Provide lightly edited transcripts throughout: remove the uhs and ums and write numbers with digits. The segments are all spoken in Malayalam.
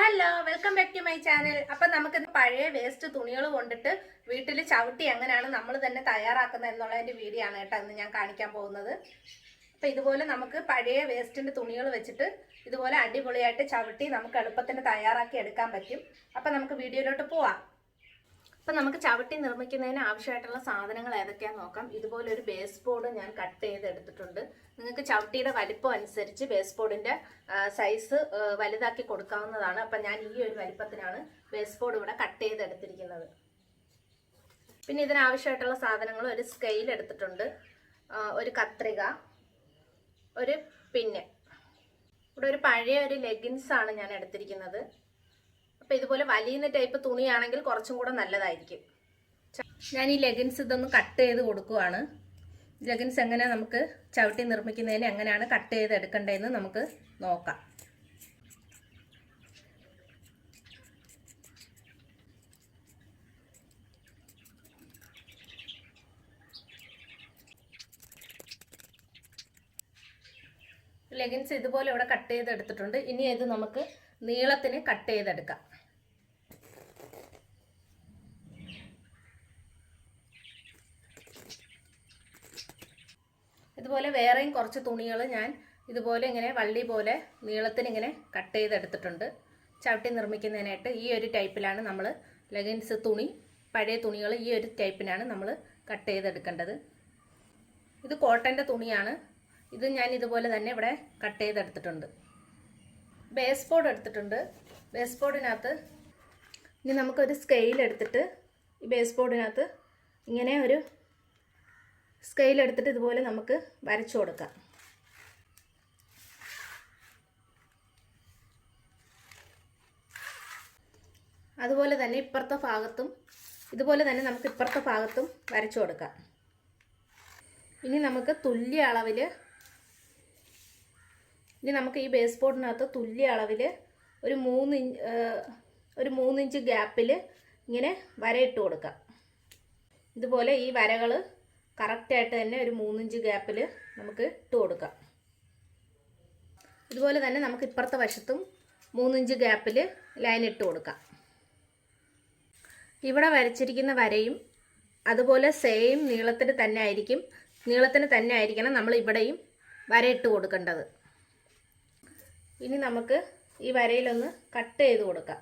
Hello, welcome back to my channel. അപ്പൊ നമുക്ക് പഴയ വേസ്റ്റ് തുണികൾ കൊണ്ടിട്ട് വീട്ടിൽ ചവിട്ടി എങ്ങനെയാണ് നമ്മൾ തന്നെ തയ്യാറാക്കുന്നത് എന്നുള്ളതിന്റെ വീഡിയോ ആണ് കേട്ടോ ഇന്ന് ഞാൻ കാണിക്കാൻ പോകുന്നത്. അപ്പൊ ഇതുപോലെ നമുക്ക് പഴയ വേസ്റ്റിന്റെ തുണികൾ വെച്ചിട്ട് ഇതുപോലെ അടിപൊളിയായിട്ട് ചവിട്ടി നമുക്ക് എളുപ്പത്തിന് തയ്യാറാക്കി എടുക്കാൻ പറ്റും. അപ്പൊ നമുക്ക് വീഡിയോയിലോട്ട് പോവാം. അപ്പം നമുക്ക് ചവിട്ടി നിർമ്മിക്കുന്നതിന് ആവശ്യമായിട്ടുള്ള സാധനങ്ങൾ ഏതൊക്കെയാണെന്ന് നോക്കാം. ഇതുപോലെ ഒരു ബേസ് ബോർഡ് ഞാൻ കട്ട് ചെയ്തെടുത്തിട്ടുണ്ട്. നിങ്ങൾക്ക് ചവിട്ടിയുടെ വലിപ്പം അനുസരിച്ച് ബേസ് ബോർഡിൻ്റെ സൈസ് വലുതാക്കി കൊടുക്കാവുന്നതാണ്. അപ്പം ഞാൻ ഈ ഒരു വലിപ്പത്തിനാണ് ബേസ് ബോർഡ് ഇവിടെ കട്ട് ചെയ്തെടുത്തിരിക്കുന്നത്. പിന്നെ ഇതിനാവശ്യമായിട്ടുള്ള സാധനങ്ങൾ ഒരു സ്കെയിൽ എടുത്തിട്ടുണ്ട്, ഒരു കത്രിക, ഒരു പിന്ന്. ഇവിടെ ഒരു പഴയ ഒരു ലെഗിൻസാണ് ഞാൻ എടുത്തിരിക്കുന്നത്. അപ്പോൾ ഇതുപോലെ വലിയ ടൈപ്പ് തുണിയാണെങ്കിൽ കുറച്ചും കൂടെ നല്ലതായിരിക്കും. ഞാൻ ഈ ലെഗിൻസ് ഇതൊന്ന് കട്ട് ചെയ്ത് കൊടുക്കുവാണ്. ലെഗിൻസ് എങ്ങനെ നമുക്ക് ചവിട്ടി നിർമ്മിക്കുന്നതിന് എങ്ങനെയാണ് കട്ട് ചെയ്ത് എടുക്കേണ്ടതെന്ന് നമുക്ക് നോക്കാം. ലെഗിൻസ് ഇതുപോലെ ഇവിടെ കട്ട് ചെയ്തെടുത്തിട്ടുണ്ട്. ഇനി ഇത് നമുക്ക് നീളത്തിന് കട്ട് ചെയ്തെടുക്കാം. ഇതുപോലെ വേറെയും കുറച്ച് തുണികൾ ഞാൻ ഇതുപോലെ ഇങ്ങനെ വള്ളി പോലെ നീളത്തിന് ഇങ്ങനെ കട്ട് ചെയ്തെടുത്തിട്ടുണ്ട്. ചവിട്ടി നിർമ്മിക്കുന്നതിനായിട്ട് ഈ ഒരു ടൈപ്പിലാണ് നമ്മൾ ലെഗിൻസ് തുണി, പഴയ തുണികൾ ഈ ഒരു ടൈപ്പിനാണ് നമ്മൾ കട്ട് ചെയ്തെടുക്കേണ്ടത്. ഇത് കോട്ടൻ്റെ തുണിയാണ്. ഇത് ഞാൻ ഇതുപോലെ തന്നെ ഇവിടെ കട്ട് ചെയ്തെടുത്തിട്ടുണ്ട്. ബേസ് ബോർഡ് എടുത്തിട്ടുണ്ട്. ബേസ് ബോർഡിനകത്ത് ഇനി നമുക്കൊരു സ്കെയിൽ എടുത്തിട്ട് ഈ ബേസ് ബോർഡിനകത്ത് ഇങ്ങനെ ഒരു സ്കെയിൽ എടുത്തിട്ട് ഇതുപോലെ നമുക്ക് വരച്ചു കൊടുക്കാം. അതുപോലെ തന്നെ ഇപ്പുറത്തെ ഭാഗത്തും ഇതുപോലെ തന്നെ നമുക്ക് ഇപ്പുറത്തെ ഭാഗത്തും വരച്ചു കൊടുക്കാം. ഇനി നമുക്ക് തുല്യ അളവിൽ ഈ ബേസ് ബോർഡിനകത്ത് തുല്യ അളവിൽ ഒരു 3 ഇഞ്ച് ഗ്യാപ്പിൽ ഇങ്ങനെ വരയിട്ട് കൊടുക്കാം. ഇതുപോലെ ഈ വരകൾ കറക്റ്റായിട്ട് തന്നെ ഒരു 3 ഇഞ്ച് ഗ്യാപ്പിൽ നമുക്ക് ഇട്ട് കൊടുക്കാം. ഇതുപോലെ തന്നെ നമുക്ക് ഇപ്പുറത്തെ വശത്തും 3 ഇഞ്ച് ഗ്യാപ്പിൽ ലൈൻ ഇട്ട് കൊടുക്കാം. ഇവിടെ വരച്ചിരിക്കുന്ന വരയും അതുപോലെ സെയിം നീളത്തിന് തന്നെ ആയിരിക്കണം നമ്മൾ ഇവിടെയും വരയിട്ട് കൊടുക്കേണ്ടത്. ഇനി നമുക്ക് ഈ വരയിലൊന്ന് കട്ട് ചെയ്ത് കൊടുക്കാം.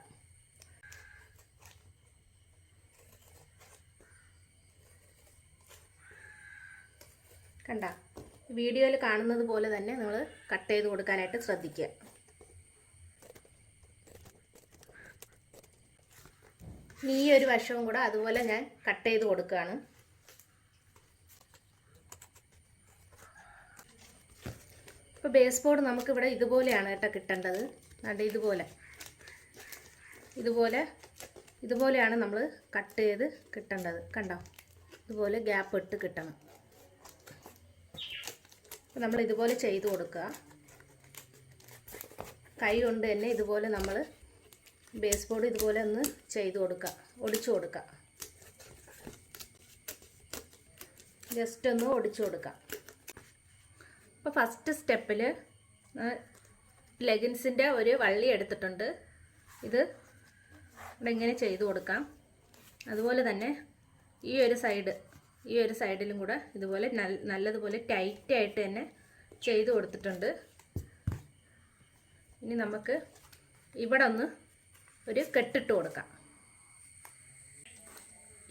കണ്ട വീഡിയോയിൽ കാണുന്നത് പോലെ തന്നെ നിങ്ങൾ കട്ട് ചെയ്ത് കൊടുക്കാനായിട്ട് ശ്രദ്ധിക്കുക. ഈ ഒരു വശവും കൂടെ അതുപോലെ ഞാൻ കട്ട് ചെയ്ത് കൊടുക്കുകയാണ്. ഇപ്പോൾ ബേസ് ബോർഡ് നമുക്കിവിടെ ഇതുപോലെയാണ് കേട്ടോ കിട്ടേണ്ടത്. അതെ ഇതുപോലെയാണ് നമ്മൾ കട്ട് ചെയ്ത് കിട്ടേണ്ടത്. കണ്ടോ, ഇതുപോലെ ഗ്യാപ്പ് ഇട്ട് കിട്ടണം. നമ്മൾ ഇതുപോലെ ചെയ്ത് കൊടുക്കുക. കൈ കൊണ്ട് തന്നെ ഇതുപോലെ നമ്മൾ ബേസ് ബോർഡ് ഇതുപോലെ ഒന്ന് ചെയ്ത് കൊടുക്കുക, ഒടിച്ചു കൊടുക്കുക. ജസ്റ്റ് ഒന്ന് ഒടിച്ചു കൊടുക്കുക. അപ്പോൾ ഫസ്റ്റ് സ്റ്റെപ്പിൽ ലെഗിൻസിൻ്റെ ഒരു വള്ളി എടുത്തിട്ടുണ്ട്. ഇത് ഇവിടെ ഇങ്ങനെ ചെയ്ത് കൊടുക്കാം. അതുപോലെ തന്നെ ഈ ഒരു സൈഡിലും കൂടെ ഇതുപോലെ നല്ലതുപോലെ ടൈറ്റായിട്ട് തന്നെ ചെയ്ത് കൊടുത്തിട്ടുണ്ട്. ഇനി നമുക്ക് ഇവിടെ ഒന്ന് ഒരു കെട്ടിട്ട് കൊടുക്കാം.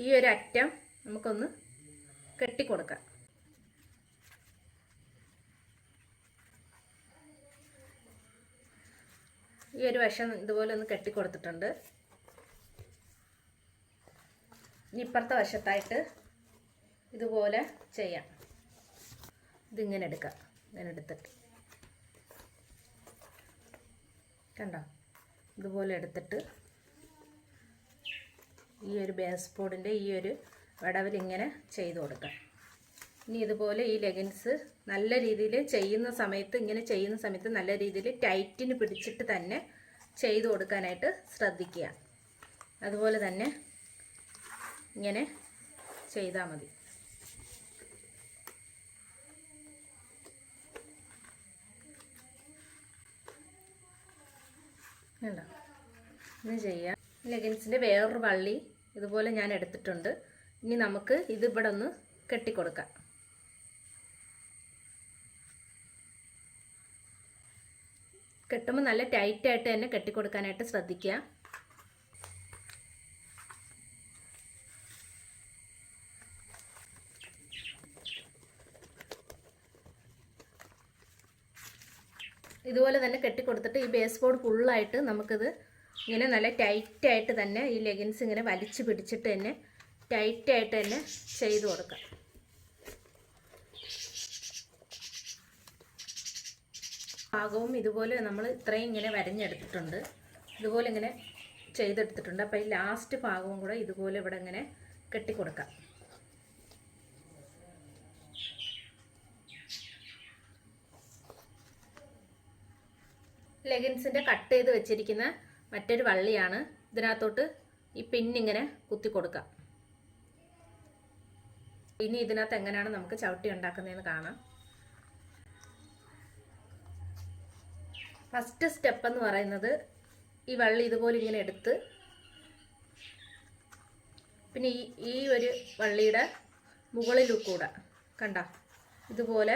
ഈ ഒരു അറ്റം നമുക്കൊന്ന് കെട്ടിക്കൊടുക്കാം. ഈ ഒരു വശം ഇതുപോലെ ഒന്ന് കെട്ടിക്കൊടുത്തിട്ടുണ്ട്. ഇനി ഇപ്പുറത്തെ വശത്തായിട്ട് ഇതുപോലെ ചെയ്യാം. ഇതിങ്ങനെ എടുക്കാം. ഇങ്ങനെ എടുത്തിട്ട് കണ്ടോ, ഇതുപോലെ എടുത്തിട്ട് ഈ ഒരു ബേസ് ബോർഡിൻ്റെ ഈ ഒരു വിടവിൽ ഇങ്ങനെ ചെയ്ത് കൊടുക്കാം. ഇനി ഇതുപോലെ ഈ ലെഗിൻസ് നല്ല രീതിയിൽ ചെയ്യുന്ന സമയത്ത് നല്ല രീതിയിൽ ടൈറ്റിന് പിടിച്ചിട്ട് തന്നെ ചെയ്ത് കൊടുക്കാനായിട്ട് ശ്രദ്ധിക്കുക. അതുപോലെ തന്നെ ഇങ്ങനെ ചെയ്താൽ മതി. കണ്ടോ, ഇന്ന് ചെയ്യാം. ലെഗിൻസിൻ്റെ വേറൊരു വള്ളി ഇതുപോലെ ഞാൻ എടുത്തിട്ടുണ്ട്. ഇനി നമുക്ക് ഇത് ഇവിടെ ഒന്ന് കെട്ടിക്കൊടുക്കാം. കെട്ടുമ്പോൾ നല്ല ടൈറ്റായിട്ട് തന്നെ കെട്ടിക്കൊടുക്കാനായിട്ട് ശ്രദ്ധിക്കുക. ഇതുപോലെ തന്നെ കെട്ടിക്കൊടുത്തിട്ട് ഈ ബേസ് ബോർഡ് ഫുള്ളായിട്ട് നമുക്കിത് ഇങ്ങനെ നല്ല ടൈറ്റായിട്ട് തന്നെ ഈ ലെഗിൻസ് ഇങ്ങനെ വലിച്ചു പിടിച്ചിട്ട് തന്നെ ടൈറ്റായിട്ട് തന്നെ ചെയ്ത് കൊടുക്കാം. ഭാഗവും ഇതുപോലെ നമ്മൾ ഇത്രയും ഇങ്ങനെ വരഞ്ഞെടുത്തിട്ടുണ്ട്, ഇതുപോലെ ഇങ്ങനെ ചെയ്തെടുത്തിട്ടുണ്ട്. അപ്പോൾ ഈ ലാസ്റ്റ് ഭാഗവും കൂടെ ഇതുപോലെ ഇവിടെ ഇങ്ങനെ കെട്ടിക്കൊടുക്കാം. ലെഗിൻസിൻ്റെ കട്ട് ചെയ്ത് വെച്ചിരിക്കുന്ന മറ്റൊരു വള്ളിയാണ്. ഇതിനകത്തോട്ട് ഈ പിന്നിങ്ങനെ കുത്തി കൊടുക്കാം. ഇനി ഇതിനകത്ത് എങ്ങനെയാണ് നമുക്ക് ചവിട്ടി ഉണ്ടാക്കുന്നതെന്ന് കാണാം. ഫസ്റ്റ് സ്റ്റെപ്പ് എന്ന് പറയുന്നത് ഈ വള്ളി ഇതുപോലെ ഇങ്ങനെ എടുത്ത് പിന്നെ ഈ ഒരു വള്ളിയുടെ മുകളിൽ കൂടെ കണ്ട ഇതുപോലെ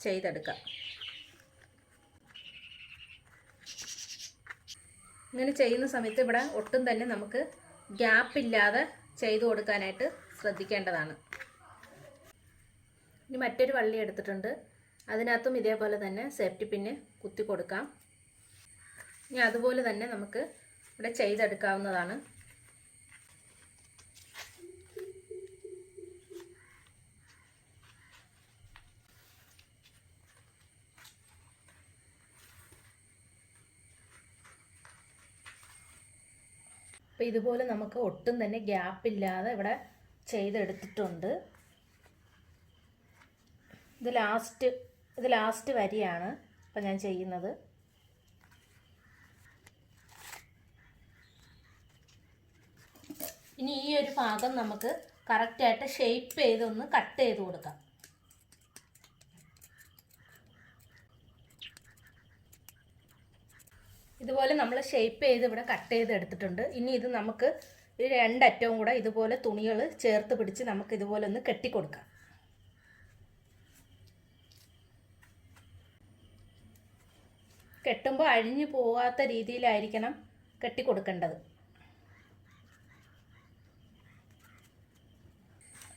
ചെയ്തെടുക്കാം. ഇങ്ങനെ ചെയ്യുന്ന സമയത്ത് ഇവിടെ ഒട്ടും തന്നെ നമുക്ക് ഗ്യാപ്പില്ലാതെ ചെയ്തു കൊടുക്കാനായിട്ട് ശ്രദ്ധിക്കേണ്ടതാണ്. ഇനി മറ്റൊരു വള്ളി എടുത്തിട്ടുണ്ട്, അതിനകത്തും ഇതേപോലെ തന്നെ സേഫ്റ്റി പിന്ന് കുത്തി കൊടുക്കാം. ഇനി അതുപോലെ തന്നെ നമുക്ക് ഇവിടെ ചെയ്തെടുക്കാവുന്നതാണ്. അപ്പോൾ ഇതുപോലെ നമുക്ക് ഒട്ടും തന്നെ ഗ്യാപ്പില്ലാതെ ഇവിടെ ചെയ്തെടുത്തിട്ടുണ്ട്. ഇത് ലാസ്റ്റ് വരിയാണ് ഇപ്പം ഞാൻ ചെയ്യുന്നത്. ഇനി ഈ ഒരു ഭാഗം നമുക്ക് കറക്റ്റായിട്ട് ഷേപ്പ് ചെയ്തൊന്ന് കട്ട് ചെയ്ത് കൊടുക്കാം. ഇതുപോലെ നമ്മൾ ഷേപ്പ് ചെയ്ത് ഇവിടെ കട്ട് ചെയ്ത് എടുത്തിട്ടുണ്ട്. ഇനി ഇത് നമുക്ക് ഈ രണ്ടറ്റവും കൂടെ ഇതുപോലെ തുണികൾ ചേർത്ത് പിടിച്ച് നമുക്ക് ഇതുപോലെ ഒന്ന് കെട്ടിക്കൊടുക്കാം. കെട്ടുമ്പോൾ അഴിഞ്ഞു പോകാത്ത രീതിയിലായിരിക്കണം കെട്ടിക്കൊടുക്കേണ്ടത്.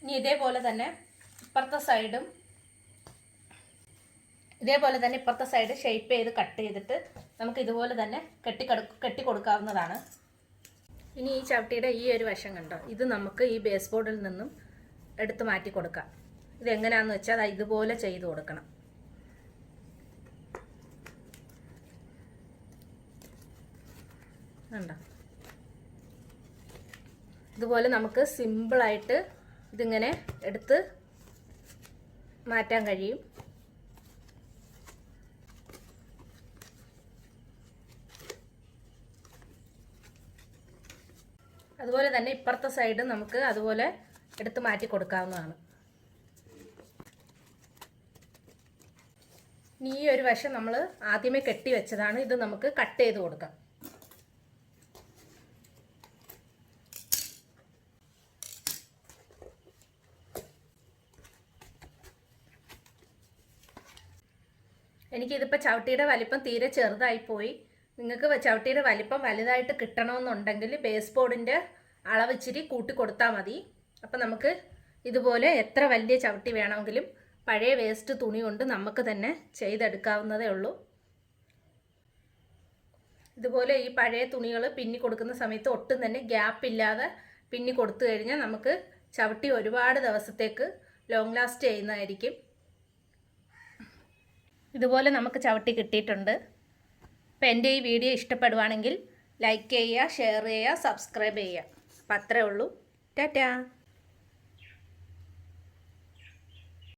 ഇനി ഇതേപോലെ തന്നെ ഇപ്പുറത്തെ സൈഡ് ഷേപ്പ് ചെയ്ത് കട്ട് ചെയ്തിട്ട് നമുക്ക് ഇതുപോലെ തന്നെ കെട്ടിക്കൊടുക്കാവുന്നതാണ്. ഇനി ഈ ചവിട്ടിയുടെ ഈ ഒരു വശം കണ്ടോ, ഇത് നമുക്ക് ഈ ബേസ് ബോർഡിൽ നിന്നും എടുത്ത് മാറ്റി കൊടുക്കാം. ഇതെങ്ങനെയാണെന്ന് വെച്ചാൽ അത് ഇതുപോലെ ചെയ്ത് കൊടുക്കണം. കണ്ടോ, ഇതുപോലെ നമുക്ക് സിമ്പിളായിട്ട് ഇതിങ്ങനെ എടുത്ത് മാറ്റാൻ കഴിയും. അതുപോലെ തന്നെ ഇപ്പുറത്തെ സൈഡ് നമുക്ക് അതുപോലെ എടുത്ത് മാറ്റി കൊടുക്കാവുന്നതാണ്. ഇനി ഈ ഒരു വശം നമ്മൾ ആദ്യമേ കെട്ടി വെച്ചതാണ്, ഇത് നമുക്ക് കട്ട് ചെയ്ത് കൊടുക്കാം. എനിക്കിതിപ്പോൾ ചവിട്ടിയുടെ വലിപ്പം തീരെ ചെറുതായിപ്പോയി. നിങ്ങൾക്ക് ചവിട്ടിയുടെ വലിപ്പം വലുതായിട്ട് കിട്ടണമെന്നുണ്ടെങ്കിൽ ബേസ് ബോർഡിൻ്റെ അളവ് ഇച്ചിരി കൂട്ടി കൊടുത്താൽ മതി. അപ്പം നമുക്ക് ഇതുപോലെ എത്ര വലിയ ചവിട്ടി വേണമെങ്കിലും പഴയ വേസ്റ്റ് തുണി കൊണ്ട് നമുക്ക് തന്നെ ചെയ്തെടുക്കാവുന്നതേ ഉള്ളൂ. ഇതുപോലെ ഈ പഴയ തുണികൾ പിന്നി കൊടുക്കുന്ന സമയത്ത് ഒട്ടും തന്നെ ഗ്യാപ്പ് ഇല്ലാതെ പിന്നി കൊടുത്തു കഴിഞ്ഞാൽ നമുക്ക് ചവിട്ടി ഒരുപാട് ദിവസത്തേക്ക് ലോങ് ലാസ്റ്റ് ചെയ്യുന്നതായിരിക്കും. ഇതുപോലെ നമുക്ക് ചവിട്ടി കിട്ടിയിട്ടുണ്ട്. അപ്പോൾ എൻ്റെ ഈ വീഡിയോ ഇഷ്ടപ്പെടുവാണെങ്കിൽ ലൈക്ക് ചെയ്യുക, ഷെയർ ചെയ്യുക, സബ്സ്ക്രൈബ് ചെയ്യുക. അപ്പം അത്രേ ഉള്ളൂ. ടാറ്റാ.